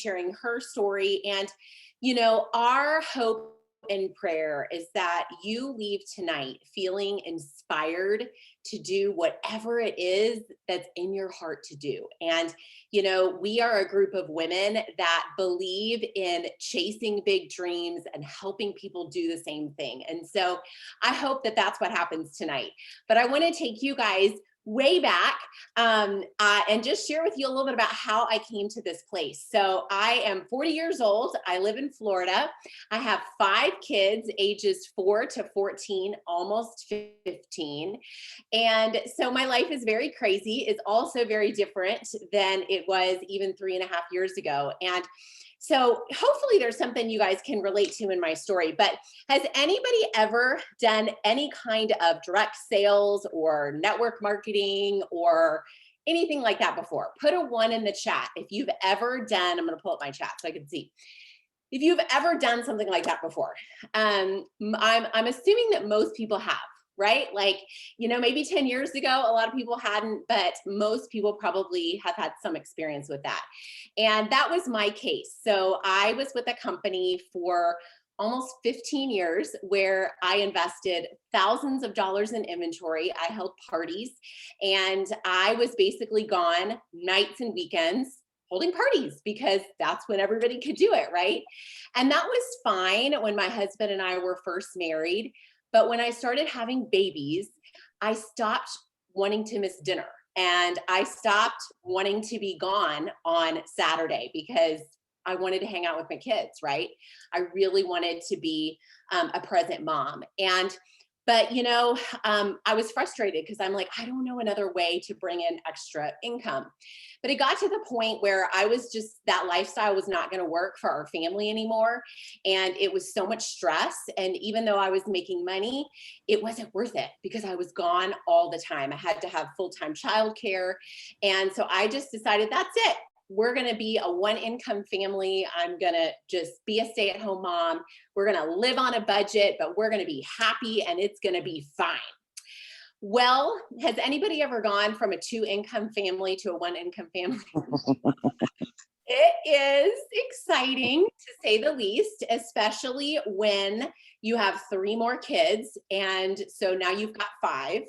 sharing her story. And, our hope and prayer is that you leave tonight feeling inspired to do whatever it is that's in your heart to do. And, we are a group of women that believe in chasing big dreams and helping people do the same thing. And so I hope that that's what happens tonight. But I want to take you guys way back and just share with you a little bit about how I came to this place. So I am 40 years old. I live in Florida. I have 5 kids, ages 4 to 14, almost 15. And so my life is very crazy. It's also very different than it was even 3.5 years ago. And so hopefully there's something you guys can relate to in my story. But has anybody ever done any kind of direct sales or network marketing or anything like that before? Put a 1 in the chat if you've ever done. I'm going to pull up my chat so I can see if you've ever done something like that before. I'm assuming that most people have. Right? Like, maybe 10 years ago, a lot of people hadn't, but most people probably have had some experience with that. And that was my case. So I was with a company for almost 15 years where I invested thousands of dollars in inventory. I held parties and I was basically gone nights and weekends holding parties because that's when everybody could do it. Right? And that was fine when my husband and I were first married. But when I started having babies, I stopped wanting to miss dinner and I stopped wanting to be gone on Saturday because I wanted to hang out with my kids, right? I really wanted to be a present mom. But I was frustrated because I'm like, I don't know another way to bring in extra income. But it got to the point where I was just, that lifestyle was not going to work for our family anymore. And it was so much stress. And even though I was making money, it wasn't worth it because I was gone all the time. I had to have full-time childcare. And so I just decided that's it. We're going to be a 1-income family. I'm going to just be a stay-at-home mom. We're going to live on a budget, but we're going to be happy and it's going to be fine. Well, has anybody ever gone from a 2-income family to a 1-income family? It is exciting to say the least, especially when you have 3 more kids. And so now you've got 5.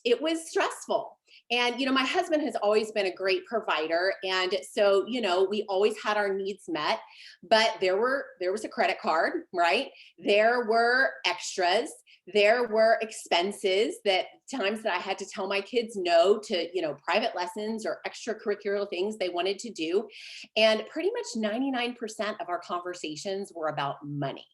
It was stressful. And, my husband has always been a great provider. And so, we always had our needs met, but there was a credit card, right? There were extras. There were expenses times that I had to tell my kids no to, private lessons or extracurricular things they wanted to do. And pretty much 99% of our conversations were about money.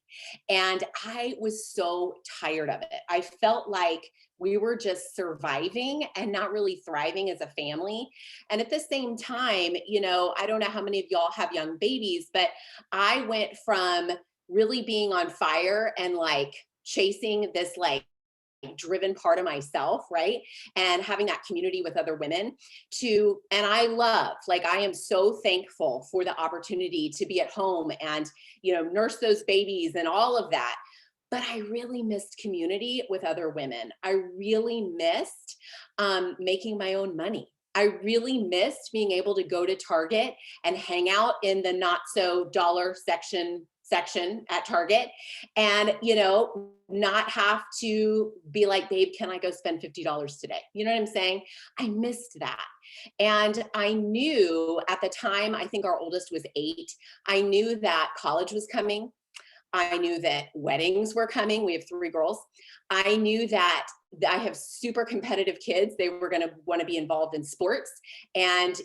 And I was so tired of it. I felt like we were just surviving and not really thriving as a family. And at the same time, I don't know how many of y'all have young babies, but I went from really being on fire and like chasing this like driven part of myself, right? And having that community with other women and I am so thankful for the opportunity to be at home and, nurse those babies and all of that. But I really missed community with other women. I really missed making my own money. I really missed being able to go to Target and hang out in the not so dollar section at Target and, not have to be like, babe, can I go spend $50 today? You know what I'm saying? I missed that. And I knew at the time, I think our oldest was 8, I knew that college was coming. I knew that weddings were coming. We have 3 girls. I knew that I have super competitive kids. They were going to want to be involved in sports. And,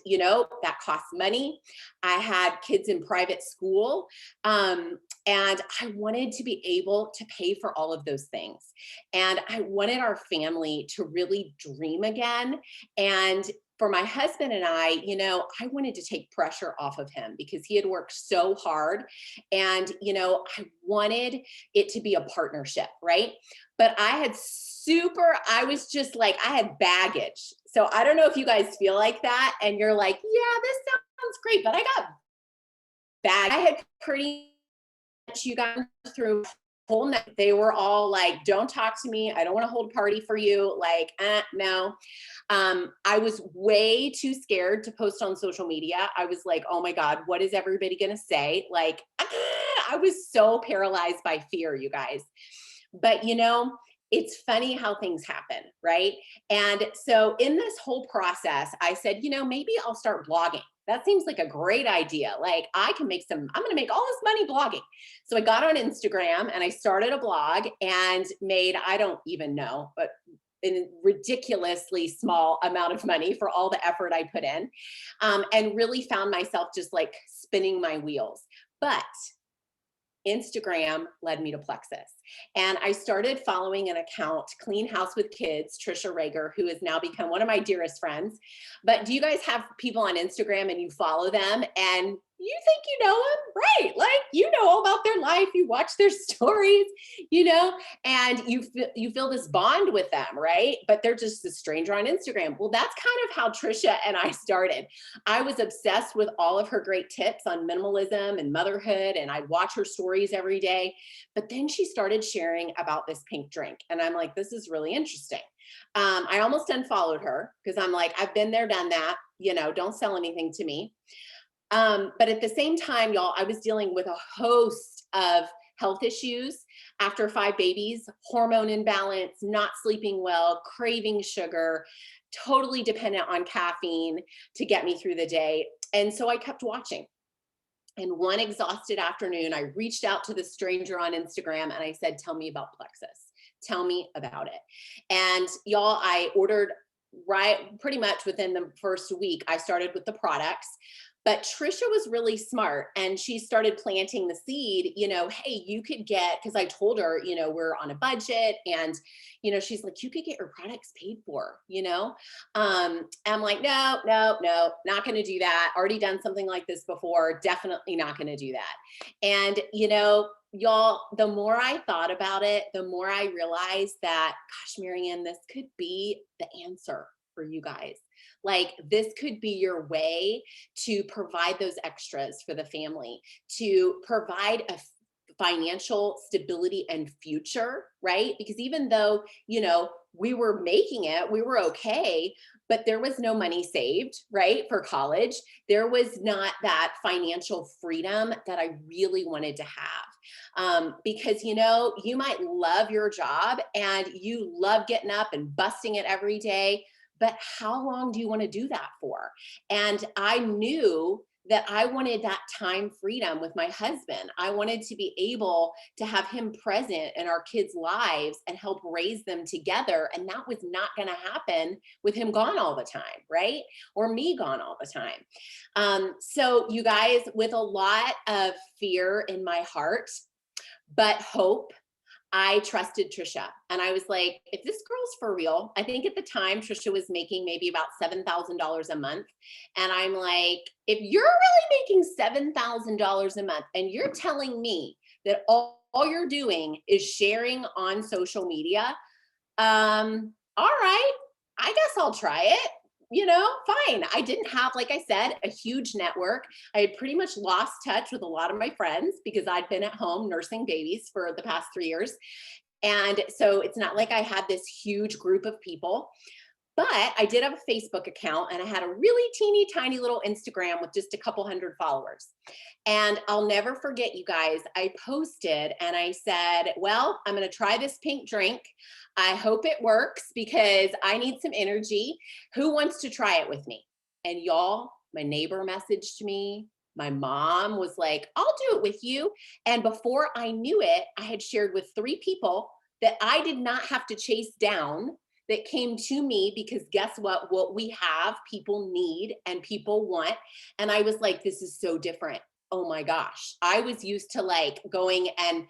that costs money. I had kids in private school. And I wanted to be able to pay for all of those things. And I wanted our family to really dream again. And for my husband and I wanted to take pressure off of him because he had worked so hard and, I wanted it to be a partnership, right? But I was just like, I had baggage. So I don't know if you guys feel like that and you're like, yeah, this sounds great, but I got baggage. I had pretty much, you guys, through whole night. They were all like, don't talk to me. I don't want to hold a party for you. Like, no. I was way too scared to post on social media. I was like, oh my God, what is everybody going to say? Like, I was so paralyzed by fear, you guys. But it's funny how things happen, right? And so in this whole process, I said, maybe I'll start blogging. That seems like a great idea. Like I'm going to make all this money blogging. So I got on Instagram and I started a blog and made, I don't even know, but a ridiculously small amount of money for all the effort I put in, and really found myself just like spinning my wheels. But Instagram led me to Plexus. And I started following an account, Clean House with Kids, Trisha Rager, who has now become one of my dearest friends. But do you guys have people on Instagram and you follow them and you think you know them, right? Like you know all about their life, you watch their stories, and you feel this bond with them, right? But they're just a stranger on Instagram. Well, that's kind of how Trisha and I started. I was obsessed with all of her great tips on minimalism and motherhood, and I'd watch her stories every day. But then she started sharing about this pink drink, and I'm like, this is really interesting. I almost unfollowed her because I'm like, I've been there, done that. Don't sell anything to me. But at the same time, y'all, I was dealing with a host of health issues after 5 babies, hormone imbalance, not sleeping well, craving sugar, totally dependent on caffeine to get me through the day. And so I kept watching. And one exhausted afternoon, I reached out to the stranger on Instagram and I said, tell me about Plexus. Tell me about it. And y'all, I ordered right pretty much within the first week. I started with the products. But Trisha was really smart and she started planting the seed, hey, you could get, because I told her, we're on a budget and, she's like, you could get your products paid for, I'm like, no, not going to do that. Already done something like this before. Definitely not going to do that. And, y'all, the more I thought about it, the more I realized that, gosh, Marianne, this could be the answer for you guys. Like this could be your way to provide those extras for the family, to provide a financial stability and future, right? Because even though, we were making it, we were okay, but there was no money saved, right? For college, there was not that financial freedom that I really wanted to have. Because, you might love your job and you love getting up and busting it every day, but how long do you want to do that for? And I knew that I wanted that time freedom with my husband. I wanted to be able to have him present in our kids' lives and help raise them together. And that was not going to happen with him gone all the time, right? Or me gone all the time. So you guys, with a lot of fear in my heart, but hope, I trusted Trisha and I was like, if this girl's for real, I think at the time Trisha was making maybe about $7,000 a month. And I'm like, if you're really making $7,000 a month and you're telling me that all you're doing is sharing on social media, all right, I guess I'll try it. Fine. I didn't have, like I said, a huge network. I had pretty much lost touch with a lot of my friends because I'd been at home nursing babies for the past 3 years. And so it's not like I had this huge group of people. But I did have a Facebook account and I had a really teeny tiny little Instagram with just a couple hundred followers. And I'll never forget, you guys, I posted and I said, well, I'm going to try this pink drink. I hope it works because I need some energy. Who wants to try it with me? And y'all, my neighbor messaged me. My mom was like, I'll do it with you. And before I knew it, I had shared with 3 people that I did not have to chase down, that came to me because guess what we have, people need and people want. And I was like, this is so different. Oh my gosh. I was used to like going and,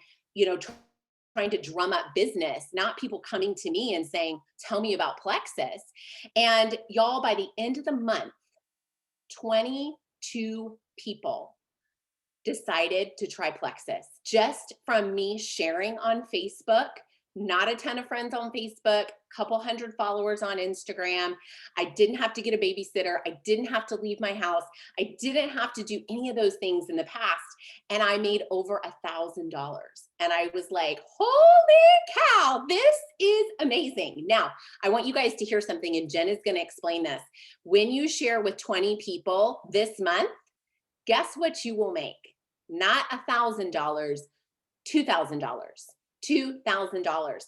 trying to drum up business, not people coming to me and saying, tell me about Plexus. And y'all, by the end of the month, 22 people decided to try Plexus just from me sharing on Facebook, not a ton of friends on Facebook, couple hundred followers on Instagram. I didn't have to get a babysitter. I didn't have to leave my house. I didn't have to do any of those things in the past. And I made over $1,000. And I was like, holy cow, this is amazing. Now, I want you guys to hear something, and Jen is going to explain this. When you share with 20 people this month, guess what you will make? Not $1,000, $2,000. $2,000.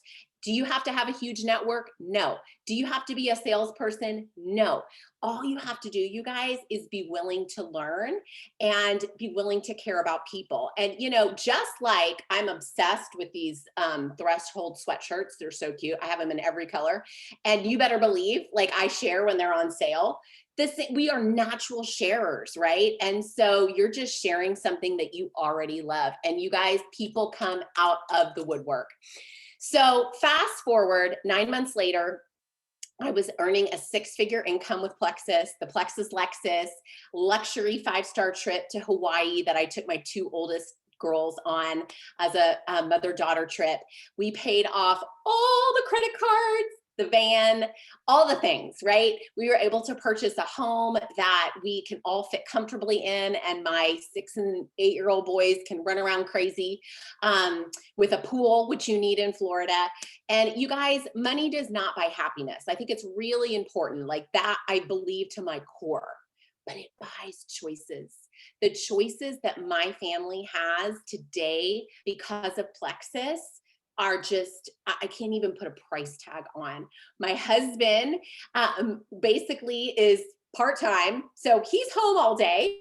Do you have to have a huge network? No. Do you have to be a salesperson? No. All you have to do, you guys, is be willing to learn and be willing to care about people. And, you know, just like I'm obsessed with these threshold sweatshirts, they're so cute. I have them in every color. And you better believe, like, I share when they're on sale. We are natural sharers, right? And so you're just sharing something that you already love. And you guys, people come out of the woodwork. So fast forward 9 months later, I was earning a 6-figure income with Plexus, the Plexus Lexus, luxury 5-star trip to Hawaii that I took my 2 oldest girls on as a mother-daughter trip. We paid off all the credit cards, the van, all the things, right? We were able to purchase a home that we can all fit comfortably in, and my 6 and 8-year-old boys can run around crazy, with a pool, which you need in Florida. And you guys, money does not buy happiness. I think it's really important, like that, I believe to my core, but it buys choices. The choices that my family has today because of Plexus are just, I can't even put a price tag on. My husband basically is part-time, so he's home all day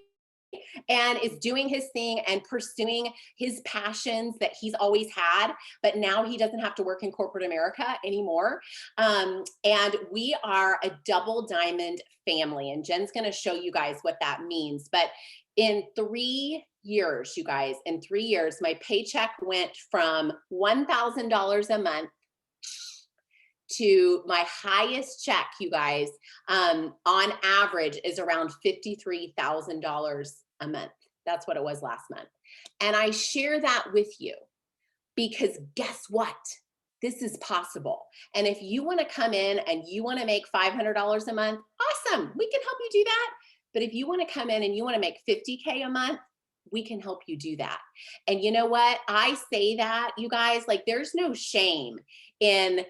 and is doing his thing and pursuing his passions that he's always had, but now he doesn't have to work in corporate America anymore. And we are a double diamond family, and Jen's gonna show you guys what that means. But in 3 years, you guys, in 3 years, my paycheck went from $1,000 a month to my highest check, you guys, on average is around $53,000 a month. That's what it was last month. And I share that with you because guess what? This is possible. And if you want to come in and you want to make $500 a month, awesome. We can help you do that. But if you want to come in and you want to make 50K a month, we can help you do that. And you know what? I say that, you guys, like, there's no shame in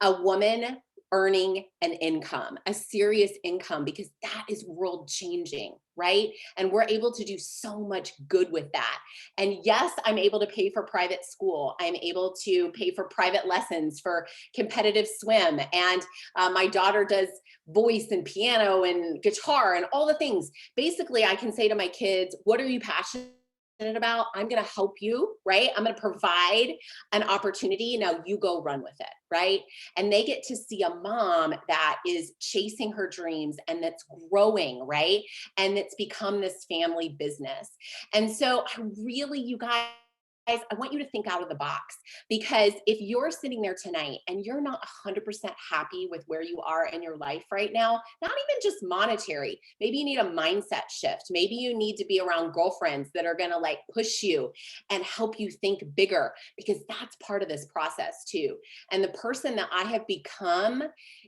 a woman earning an income, a serious income, because that is world changing, right? And we're able to do so much good with that. And yes, I'm able to pay for private school. I'm able to pay for private lessons for competitive swim. And my daughter does voice and piano and guitar and all the things. Basically, I can say to my kids, what are you passionate about? I'm going to help you, right? I'm going to provide an opportunity. Now you go run with it, right? And they get to see a mom that is chasing her dreams and that's growing, right? And it's become this family business. And so I really, you guys, I want you to think out of the box, because if you're sitting there tonight and you're not 100% happy with where you are in your life right now, not even just monetary, maybe you need a mindset shift. Maybe you need to be around girlfriends that are going to like push you and help you think bigger, because that's part of this process too. And the person that I have become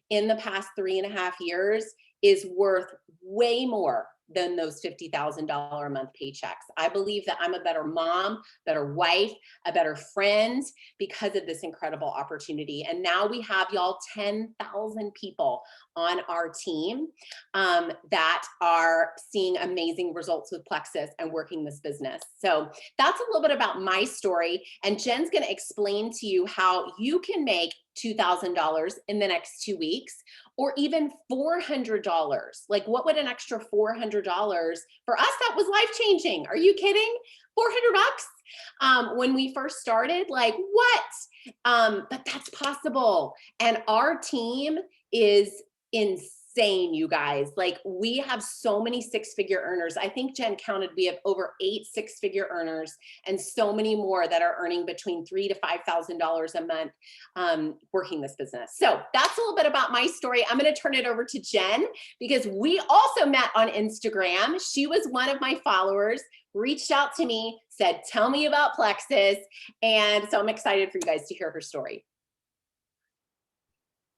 in the past 3.5 years is worth way more than those $50,000 a month paychecks. I believe that I'm a better mom, better wife, a better friend because of this incredible opportunity. And now we have, y'all, 10,000 people on our team that are seeing amazing results with Plexus and working this business. So that's a little bit about my story. And Jen's going to explain to you how you can make $2,000 in the next 2 weeks, or even $400. Like, what would an extra $400 for us? That was life-changing. Are you kidding? 400 bucks when we first started, like, what? But that's possible. And our team is insane, you guys. Like, we have so many 6-figure earners. I think Jen counted, we have over 8 6-figure earners and so many more that are earning between $3,000 to $5,000 a month working this business. So that's a little bit about my story. I'm going to turn it over to Jen, because we also met on Instagram. She was one of my followers, reached out to me, said, tell me about Plexus. And so I'm excited for you guys to hear her story.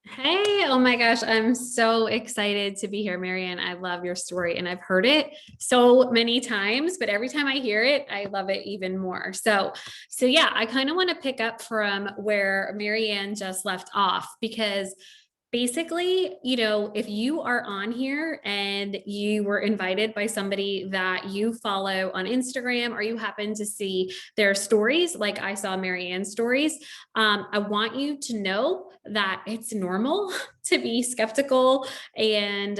Hey, oh my gosh, I'm so excited to be here, Marianne. I love your story and I've heard it so many times, but every time I hear it, I love it even more. So yeah, I kind of want to pick up from where Marianne just left off because basically, if you are on here and you were invited by somebody that you follow on Instagram or you happen to see their stories, like I saw Marianne's stories, I want you to know that it's normal to be skeptical and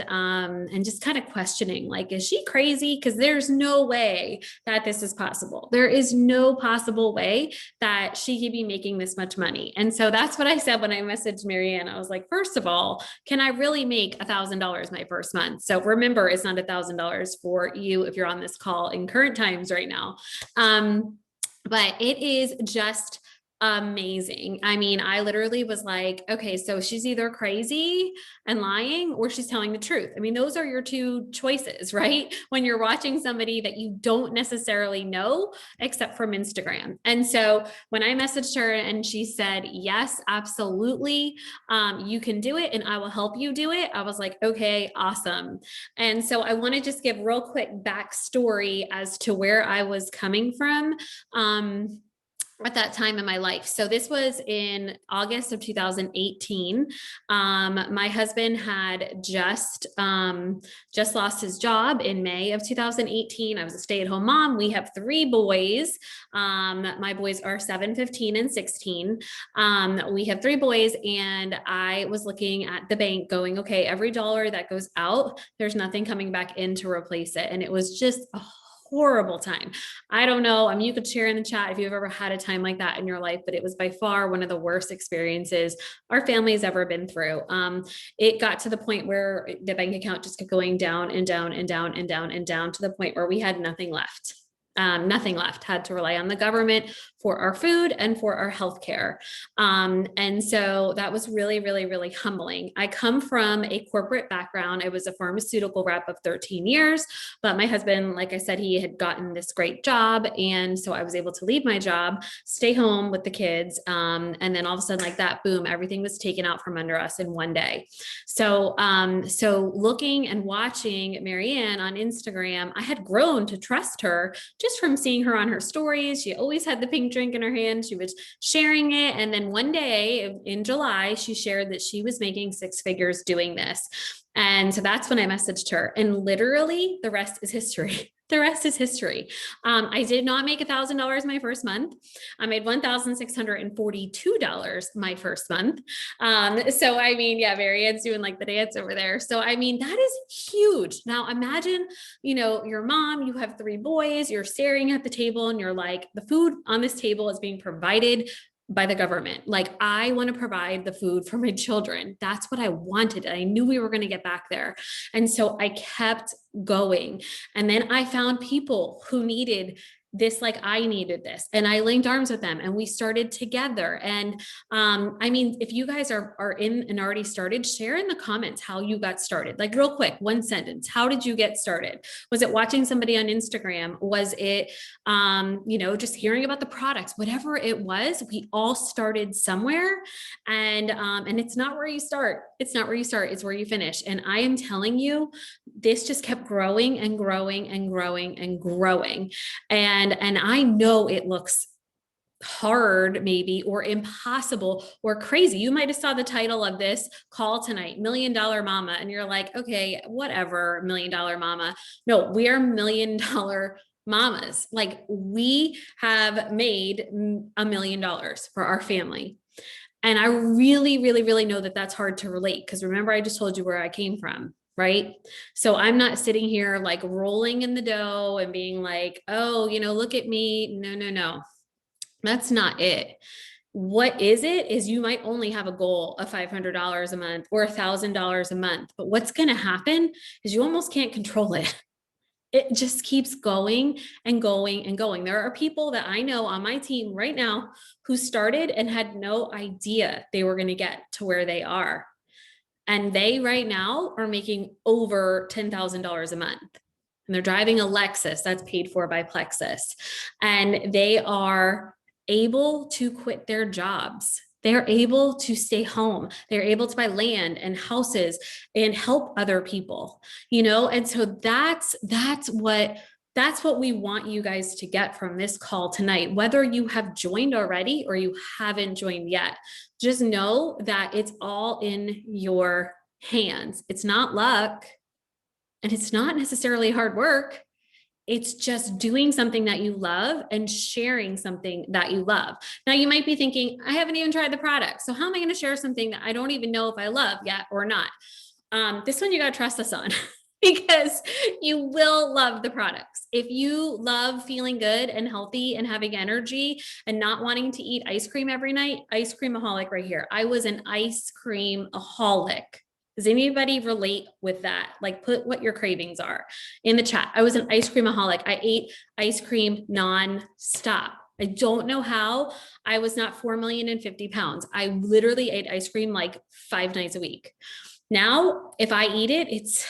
just kind of questioning, like, is she crazy? Because there's no way that this is possible. There is no possible way that she could be making this much money. And so that's what I said when I messaged Marianne. I was like, first of all, can I really make $1,000 my first month? So remember, it's not $1,000 for you if you're on this call in current times right now. But it is just amazing. I mean, I literally was like, okay, so she's either crazy and lying or she's telling the truth. I mean, those are your two choices, right? When you're watching somebody that you don't necessarily know except from Instagram. And so when I messaged her and she said, yes, absolutely, you can do it and I will help you do it, I was like, okay, awesome. And so I want to just give real quick backstory as to where I was coming from. At that time in my life. So this was in August of 2018. My husband had just lost his job in May of 2018. I was a stay-at-home mom. We have three boys. My boys are 7, 15, and 16. We have three boys, and I was looking at the bank going, okay, every dollar that goes out, there's nothing coming back in to replace it. And it was just a horrible time. I don't know. I mean, you could share in the chat if you've ever had a time like that in your life, but it was by far one of the worst experiences our family's ever been through. It got to the point where the bank account just kept going down and down and down and down and down to the point where we had nothing left. Nothing left, had to rely on the government for our food and for our healthcare. And so that was really, really, really humbling. I come from a corporate background. I was a pharmaceutical rep of 13 years, but my husband, like I said, he had gotten this great job. And so I was able to leave my job, stay home with the kids. And then all of a sudden, like that, boom, everything was taken out from under us in one day. So looking and watching Marianne on Instagram, I had grown to trust her just from seeing her on her stories. She always had the pink drink in her hand. She was sharing it. And then one day in July, she shared that she was making 6 figures doing this. And so that's when I messaged her. And literally the rest is history. The rest is history. I did not make $1,000 my first month. I made $1,642 my first month. So I mean, yeah, Marianne's doing like the dance over there. So I mean, that is huge. Now imagine, your mom, you have 3 boys, you're staring at the table and you're like, the food on this table is being provided by the government. Like, I want to provide the food for my children. That's what I wanted. I knew we were going to get back there. And so I kept going. And then I found people who needed this, like I needed this, and I linked arms with them and we started together. And I mean, if you guys are in and already started, share in the comments how you got started. Like real quick, one sentence. How did you get started? Was it watching somebody on Instagram? Was it just hearing about the products? Whatever it was, we all started somewhere. And it's not where you start. It's not where you start, it's where you finish. And I am telling you, this just kept growing and growing and growing and growing. And I know it looks hard maybe, or impossible, or crazy. You might have saw the title of this call tonight, $1 Million Mama, and you're like, okay, whatever, $1 Million Mama. No, we are $1 million mamas. Like, we have made $1 million for our family. And I really, really, really know that that's hard to relate, because remember, I just told you where I came from. Right. So I'm not sitting here like rolling in the dough and being like, oh, look at me. No, no, no. That's not it. What is it is you might only have a goal of $500 a month or $1,000 a month, but what's going to happen is you almost can't control it. It just keeps going and going and going. There are people that I know on my team right now who started and had no idea they were going to get to where they are. And they right now are making over $10,000 a month. And they're driving a Lexus that's paid for by Plexus. And they are able to quit their jobs. They're able to stay home. They're able to buy land and houses and help other people, And so that's what we want you guys to get from this call tonight. Whether you have joined already or you haven't joined yet, just know that it's all in your hands. It's not luck, and it's not necessarily hard work. It's just doing something that you love and sharing something that you love. Now, you might be thinking, I haven't even tried the product, so how am I going to share something that I don't even know if I love yet or not? This one you got to trust us on because you will love the products. If you love feeling good and healthy and having energy and not wanting to eat ice cream every night, ice cream-aholic right here. I was an ice cream-aholic. Does anybody relate with that? Like, put what your cravings are in the chat. I was an ice cream-aholic. I ate ice cream nonstop. I don't know how I was not 4,050 pounds. I literally ate ice cream like 5 nights a week. Now, if I eat it, it's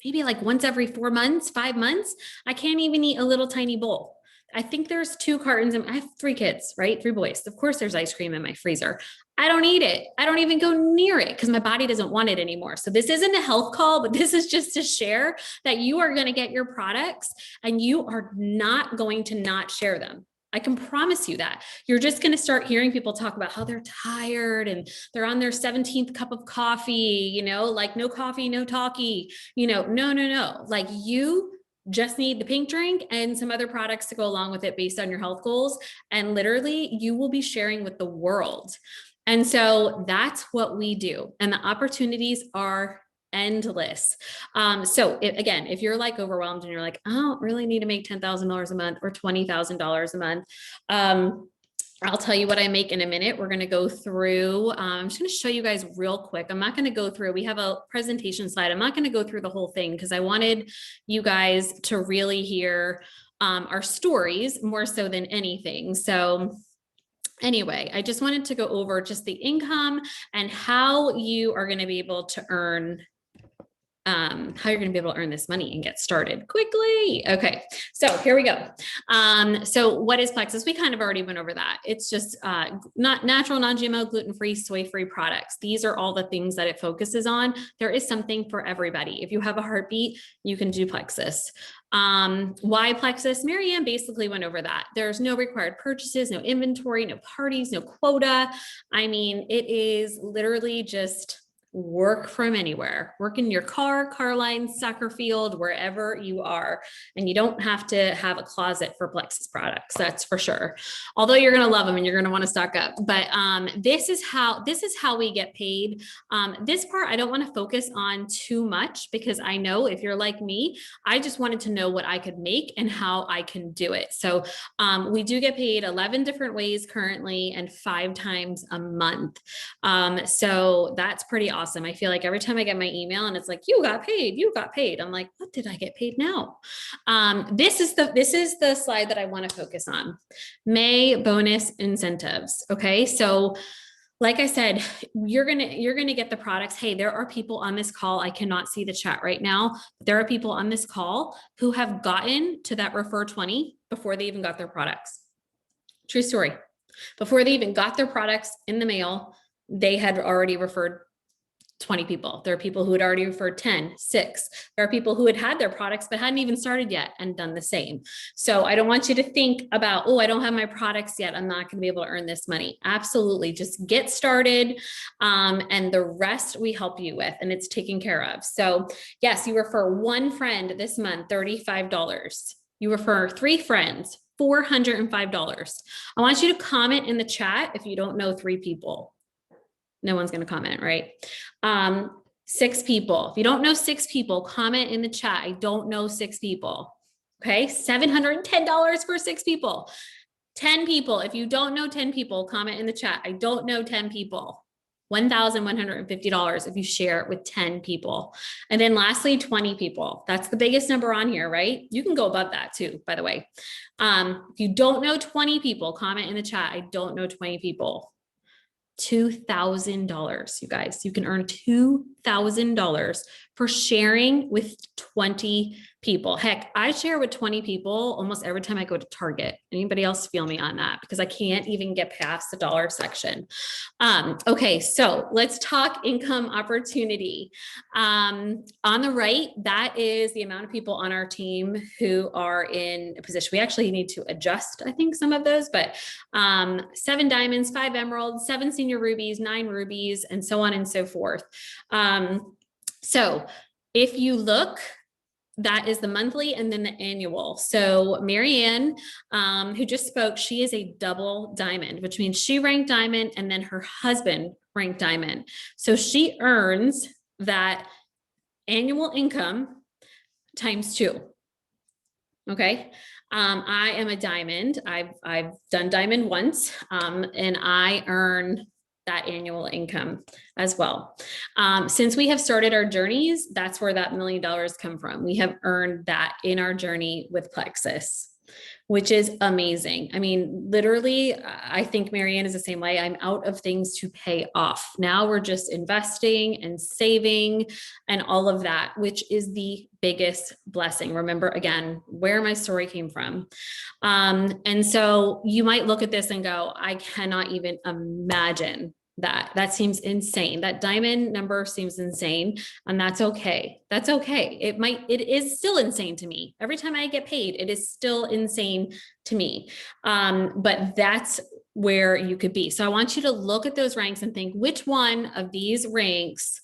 maybe like once every 4 months, 5 months. I can't even eat a little tiny bowl. I think there's 2 cartons and I have 3 kids, right? 3 boys. Of course there's ice cream in my freezer. I don't eat it. I don't even go near it because my body doesn't want it anymore. So this isn't a health call, but this is just to share that you are going to get your products and you are not going to not share them. I can promise you that. You're just going to start hearing people talk about how they're tired and they're on their 17th cup of coffee, like no coffee, no talkie, no. Like, you just need the pink drink and some other products to go along with it based on your health goals. And literally you will be sharing with the world. And so that's what we do. And the opportunities are endless. So if you're like overwhelmed and you're like, I don't really need to make $10,000 a month or $20,000 a month. I'll tell you what I make in a minute. We're going to go through, I'm just going to show you guys real quick. I'm not going to go through, we have a presentation slide. I'm not going to go through the whole thing because I wanted you guys to really hear our stories more so than anything. So anyway, I just wanted to go over just the income and how you are going to be able to earn this money and get started quickly. Okay, so here we go. So what is Plexus? We kind of already went over that. It's just not natural, non-GMO, gluten-free, soy-free products. These are all the things that it focuses on. There is something for everybody. If you have a heartbeat, you can do Plexus. Why Plexus? Marianne basically went over that. There's no required purchases, no inventory, no parties, no quota. I mean, it is literally just work from anywhere, work in your car line, soccer field, wherever you are. And you don't have to have a closet for Plexus products. That's for sure. Although you're going to love them and you're going to want to stock up, but, this is how we get paid. This part, I don't want to focus on too much because I know if you're like me, I just wanted to know what I could make and how I can do it. So, we do get paid 11 different ways currently and 5 times a month. So that's pretty awesome. I feel like every time I get my email and it's like, you got paid. I'm like, what did I get paid now? This is the slide that I want to focus on. May bonus incentives. Okay. So like I said, you're going to get the products. Hey, there are people on this call. I cannot see the chat right now. But there are people on this call who have gotten to that refer 20 before they even got their products. True story. Before they even got their products in the mail, they had already referred 20 people. There are people who had already referred 10, 6. There are people who had their products but hadn't even started yet and done the same. So I don't want you to think about, oh, I don't have my products yet, I'm not going to be able to earn this money. Absolutely. Just get started. And the rest we help you with, and it's taken care of. So yes, you refer 1 friend this month, $35. You refer 3 friends, $405. I want you to comment in the chat if you don't know 3 people. No one's going to comment, right? 6 people. If you don't know 6 people, comment in the chat. I don't know 6 people. Okay. $710 for 6 people. 10 people. If you don't know 10 people, comment in the chat. I don't know 10 people. $1,150 if you share it with 10 people. And then lastly, 20 people. That's the biggest number on here, right? You can go above that too, by the way. If you don't know 20 people, comment in the chat. I don't know 20 people. $2,000, you guys. You can earn $2,000 for sharing with 20 people. Heck, I share with 20 people almost every time I go to Target. Anybody else feel me on that? Because I can't even get past the dollar section. Okay, so let's talk income opportunity. On the right, that is the amount of people on our team who are in a position. We actually need to adjust, I think, some of those, but 7 diamonds, 5 emeralds, 7 senior rubies, 9 rubies, and so on and so forth. So if you look, that is the monthly and then the annual. So Marianne, who just spoke, she is a double diamond, which means she ranked diamond and then her husband ranked diamond. So she earns that annual income times 2. Okay. I am a diamond. I've done diamond once, and I earn that annual income as well. Since we have started our journeys, that's where that $1 million come from. We have earned that in our journey with Plexus, which is amazing. I mean, literally, I think Marianne is the same way. I'm out of things to pay off. Now we're just investing and saving and all of that, which is the biggest blessing. Remember, again, where my story came from. And so you might look at this and go, I cannot even imagine that. That seems insane. That diamond number seems insane, and that's okay. That's okay. It is still insane to me. Every time I get paid, it is still insane to me. But that's where you could be. So I want you to look at those ranks and think, which one of these ranks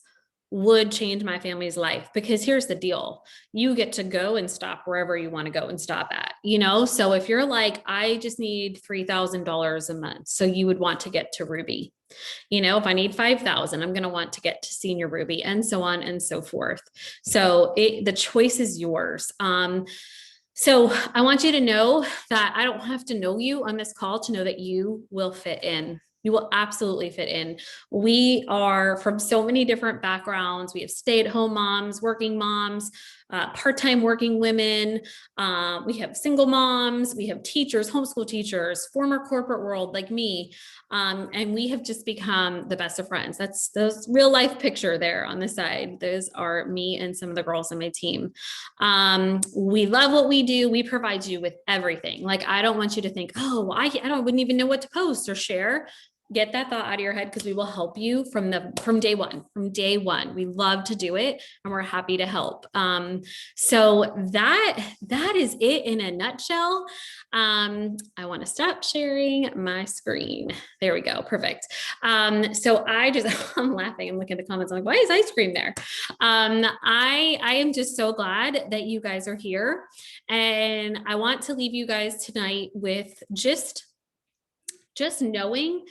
would change my family's life? Because here's the deal. You get to go and stop wherever you want to go and stop at, So if you're like, I just need $3,000 a month. So you would want to get to Ruby. If I need 5,000, I'm going to want to get to senior Ruby, and so on and so forth. So the choice is yours. So I want you to know that I don't have to know you on this call to know that you will fit in. You will absolutely fit in. We are from so many different backgrounds. We have stay-at-home moms, working moms, part-time working women. We have single moms. We have teachers, homeschool teachers, former corporate world like me. And we have just become the best of friends. That's the real life picture there on the side. Those are me and some of the girls on my team. We love what we do. We provide you with everything. Like, I don't want you to think, oh, I wouldn't even know what to post or share. Get that thought out of your head, because we will help you from day one. From day one, we love to do it, and we're happy to help. So that is it in a nutshell. I want to stop sharing my screen. There we go. Perfect. So I'm laughing. I'm looking at the comments. I'm like, why is ice cream there? I am just so glad that you guys are here, and I want to leave you guys tonight with just knowing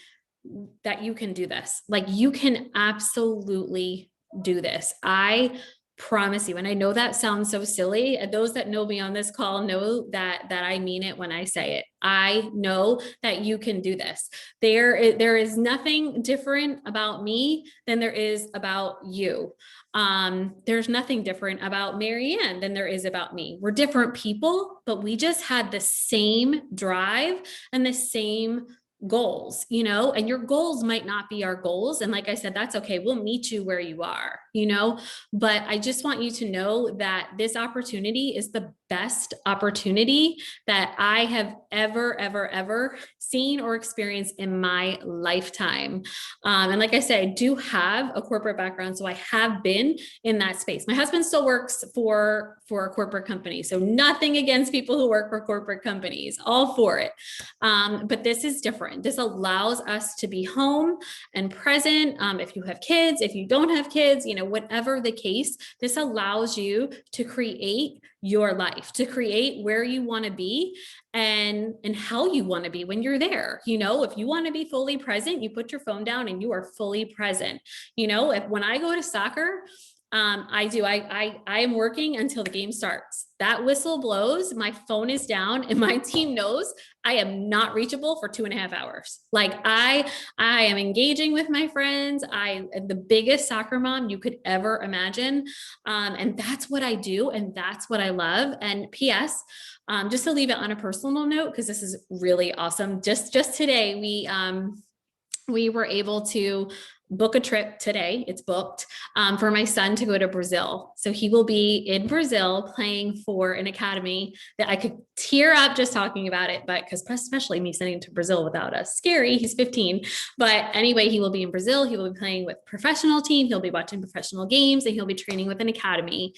that you can do this. Like, you can absolutely do this. I promise you. And I know that sounds so silly. And those that know me on this call know that I mean it when I say it. I know that you can do this. There is nothing different about me than there is about you. There's nothing different about Marianne than there is about me. We're different people, but we just had the same drive and the same goals, and your goals might not be our goals. And like I said, that's okay. We'll meet you where you are, but I just want you to know that this opportunity is the best opportunity that I have ever seen or experienced in my lifetime. And like I said, I do have a corporate background, so I have been in that space. My husband still works for a corporate company, so nothing against people who work for corporate companies, all for it. But this is different. This allows us to be home and present. If you have kids, if you don't have kids, whatever the case, this allows you to create your life, to create where you want to be and how you want to be when you're there. If you want to be fully present, you put your phone down and you are fully present. When I go to soccer, I am working until the game starts. That whistle blows, my phone is down, and my team knows I am not reachable for 2.5 hours. Like, I am engaging with my friends. I am the biggest soccer mom you could ever imagine. And that's what I do. And that's what I love. And PS, just to leave it on a personal note, because this is really awesome. Just today, we were able to book a trip today. It's booked for my son to go to Brazil. So he will be in Brazil playing for an academy that I could tear up just talking about it, but because especially me sending him to Brazil without us, scary. He's 15. But anyway, he will be in Brazil. He will be playing with professional team. He'll be watching professional games, and he'll be training with an academy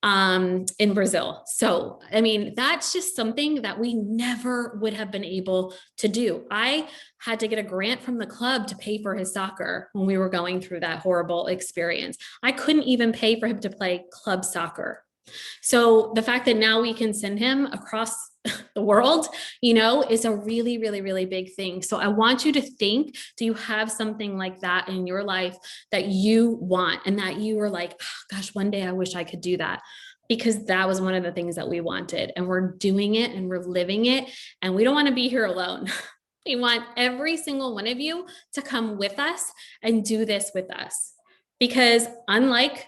in Brazil. So, I mean, that's just something that we never would have been able to do. I had to get a grant from the club to pay for his soccer when we were going through that horrible experience. I couldn't even pay for him to play club soccer. So the fact that now we can send him across the world, is a really, really, really big thing. So I want you to think, do you have something like that in your life that you want and that you were like, oh, gosh, one day I wish I could do that? Because that was one of the things that we wanted, and we're doing it and we're living it, and we don't want to be here alone. We want every single one of you to come with us and do this with us, because unlike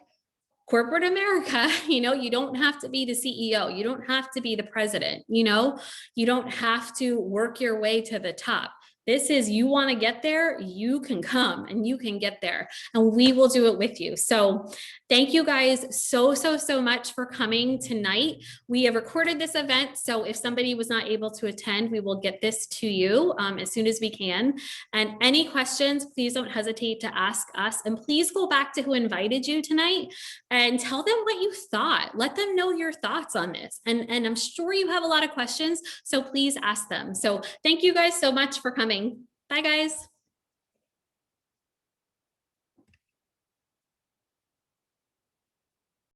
corporate America, you don't have to be the CEO. You don't have to be the president. You don't have to work your way to the top. This is, you want to get there, you can come and you can get there, and we will do it with you. So thank you guys so, so, so much for coming tonight. We have recorded this event, so if somebody was not able to attend, we will get this to you as soon as we can. And any questions, please don't hesitate to ask us. And please go back to who invited you tonight and tell them what you thought. Let them know your thoughts on this. And I'm sure you have a lot of questions, so please ask them. So thank you guys so much for coming. Bye, guys.